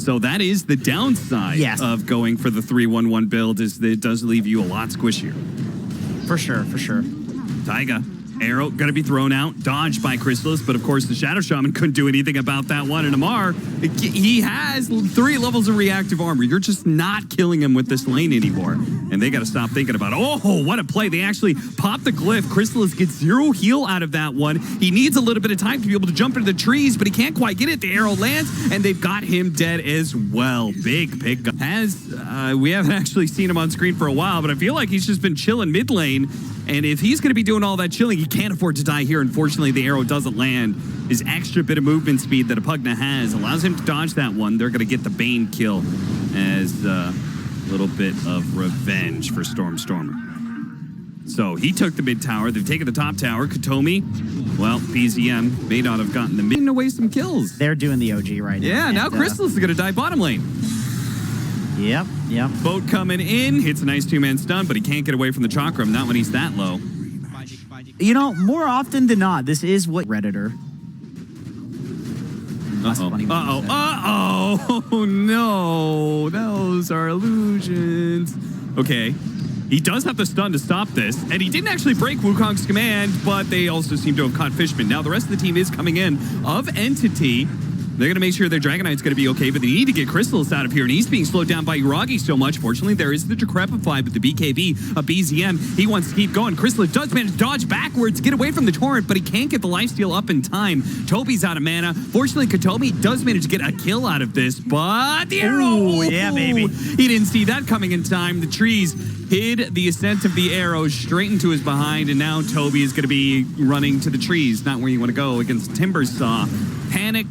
So that is the downside of going for the 3-1-1 build, is that it does leave you a lot squishier. For sure, for sure. Taiga, arrow going to be thrown out, dodged by Crystallis, but of course the Shadow Shaman couldn't do anything about that one. And Amar, he has 3 levels of reactive armor. You're just not killing him with this lane anymore. And they got to stop thinking about, oh, what a play. They actually pop the glyph. Crystallis gets 0 heal out of that one. He needs a little bit of time to be able to jump into the trees, but he can't quite get it. The arrow lands, and they've got him dead as well. Big pick. We haven't actually seen him on screen for a while, but I feel like he's just been chilling mid lane. And if he's going to be doing all that chilling, he can't afford to die here. Unfortunately, the arrow doesn't land. His extra bit of movement speed that a Pugna has allows him to dodge that one. They're going to get the Bane kill as a little bit of revenge for Stormstormer. So he took the mid tower. They've taken the top tower. Kataomi, well, BZM may not have gotten the mid away some kills. They're doing the OG right now. Yeah, now Crystallis is going to die bottom lane. Yep. Boat coming in, hits a nice 2-man stun, but he can't get away from the chakram, not when he's that low. You know, more often than not, this is what Redditor. Oh no, those are illusions. Okay, he does have the stun to stop this, and he didn't actually break Wukong's command, but they also seem to have caught Fishman. Now the rest of the team is coming in of Entity. They're going to make sure their Dragon Knight's going to be okay, but they need to get Crystallis out of here, and he's being slowed down by Yuragi so much. Fortunately, there is the Decrepify, but the BKB, a BZM, he wants to keep going. Crystallis does manage to dodge backwards, get away from the torrent, but he can't get the lifesteal up in time. Tobi's out of mana. Fortunately, Kataomi does manage to get a kill out of this, but the arrow! Ooh, yeah, baby. He didn't see that coming in time. The trees hid the ascent of the arrow straight into his behind, and now Tobi is going to be running to the trees, not where you want to go against Timbersaw. Panic.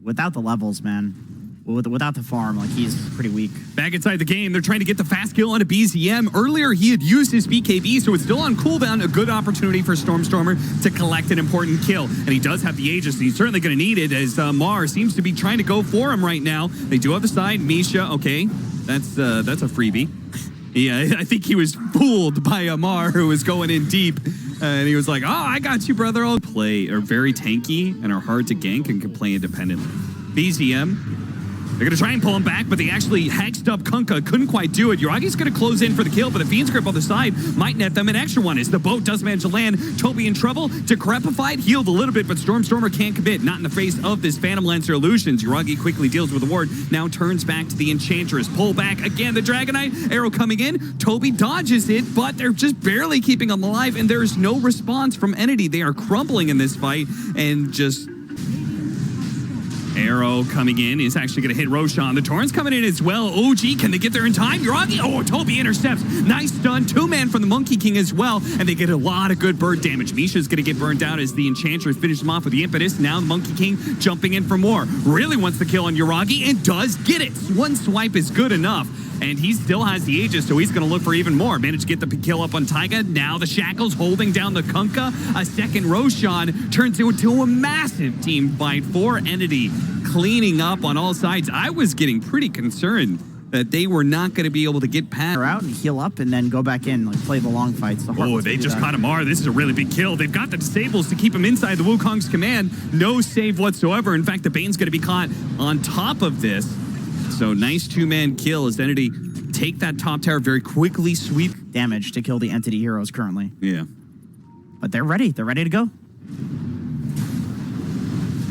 Without the levels, man. Without the farm, like, he's pretty weak. Back inside the game, they're trying to get the fast kill on a BZM. Earlier, he had used his BKB, so it's still on cooldown. A good opportunity for Stormstormer to collect an important kill. And he does have the Aegis, and he's certainly going to need it, as Mar seems to be trying to go for him right now. They do have the side. Misha, okay, that's a freebie. Yeah, I think he was fooled by Amar, who was going in deep. And he was like, oh, I got you, brother. All play are very tanky and are hard to gank and can play independently. BZM, they're going to try and pull him back, but they actually hexed up Kunkka. Couldn't quite do it. Yuragi's going to close in for the kill, but the Fiend's Grip on the side might net them an extra one as the boat does manage to land. Tobi in trouble. Decrepified, healed a little bit, but Stormstormer can't commit. Not in the face of this Phantom Lancer illusions. Yuragi quickly deals with the ward. Now turns back to the Enchantress. Pull back again. The Dragon Knight arrow coming in. Tobi dodges it, but they're just barely keeping him alive, and there's no response from Entity. They are crumbling in this fight, and just... Arrow coming in is actually going to hit Roshan. The Torrent's coming in as well. OG, can they get there in time? Yuragi, Tobi intercepts. Nice stun. 2-man from the Monkey King as well. And they get a lot of good bird damage. Misha's going to get burned out as the Enchantress finishes him off with the Impetus. Now the Monkey King jumping in for more. Really wants the kill on Yuragi and does get it. One swipe is good enough. And he still has the Aegis, so he's going to look for even more. Managed to get the kill up on Taiga. Now the Shackles holding down the Kunkka. A second Roshan turns into a massive team fight for Entity, cleaning up on all sides. I was getting pretty concerned that they were not going to be able to get past. Out and heal up and then go back in, like play the long fights. They just caught Amar. This is a really big kill. They've got the disables to keep him inside the Wukong's command. No save whatsoever. In fact, the Bane's going to be caught on top of this. So nice 2-man kill as Entity take that top tower very quickly, sweep damage to kill the Entity heroes currently. Yeah. But they're ready. They're ready to go.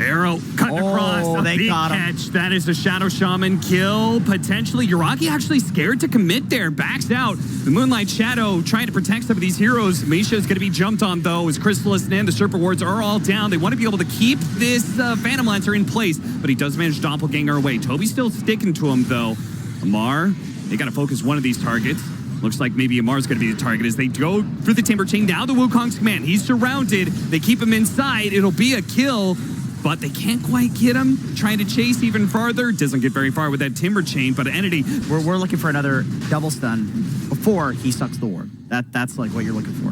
Arrow cutting across. They big got him. catch. That is a Shadow Shaman kill. Potentially, Yuragi actually scared to commit there. Backs out. The Moonlight Shadow trying to protect some of these heroes. Misha is going to be jumped on, though, as Crystallis and the Serpent Wards are all down. They want to be able to keep this Phantom Lancer in place, but he does manage Doppelganger away. Tobi's still sticking to him, though. Amar, they got to focus one of these targets. Looks like maybe Amar's going to be the target as they go for the Timber Chain. Now the Wukong's command. He's surrounded. They keep him inside. It'll be a kill, but they can't quite get him. Trying to chase even farther. Doesn't get very far with that Timber Chain, but Entity. We're looking for another double stun before he sucks the ward. That's like what you're looking for.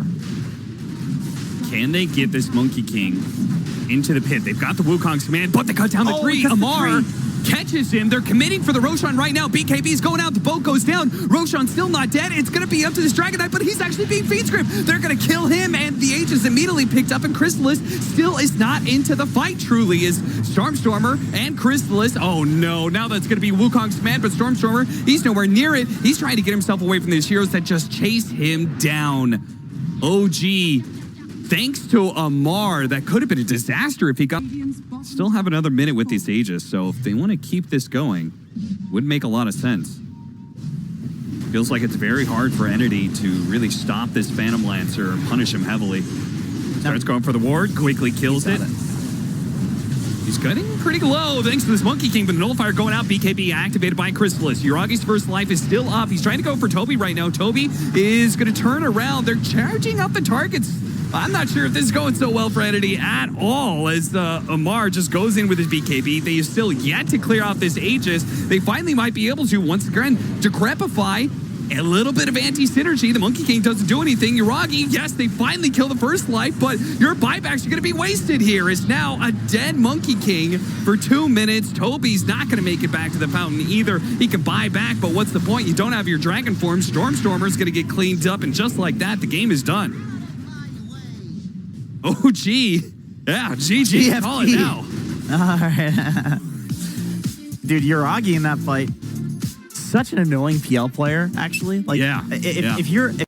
Can they get this Monkey King into the pit? They've got the Wukong's command, but they cut down the tree. Amar catches him. They're committing for the Roshan right now. BKB's going out. The boat goes down. Roshan's still not dead. It's going to be up to this Dragon Knight, but he's actually being feed script. They're going to kill him, and the Aegis immediately picked up, and Crystallis still is not into the fight, truly, is Stormstormer and Crystallis. Oh, no. Now that's going to be Wukong's command, but Stormstormer, he's nowhere near it. He's trying to get himself away from these heroes that just chase him down. OG, thanks to Amar, that could have been a disaster if he got... Still have another minute with this Aegis, so if they want to keep this going, would make a lot of sense. Feels like it's very hard for Entity to really stop this Phantom Lancer and punish him heavily. Starts going for the ward, quickly kills it. He's getting pretty low thanks to this Monkey King, but the Nullifier going out. BKB activated by Crystallis. Yuragi's first life is still up. He's trying to go for Tobi right now. Tobi is going to turn around. They're charging up the targets. I'm not sure if this is going so well for Entity at all, as Amar just goes in with his BKB. They have still yet to clear off this Aegis. They finally might be able to, once again, decrepify. A little bit of anti-synergy. The Monkey King doesn't do anything. Yuragi, yes, they finally kill the first life, but your buybacks are going to be wasted here. It's now a dead Monkey King for 2 minutes. Tobi's not going to make it back to the fountain either. He can buy back, but what's the point? You don't have your dragon form. Stormstormer's going to get cleaned up, and just like that, the game is done. Oh, gee. Yeah, GG. Call it now. All right. Dude, Yuragi in that fight, such an annoying PL player, actually. Like, yeah. If you're...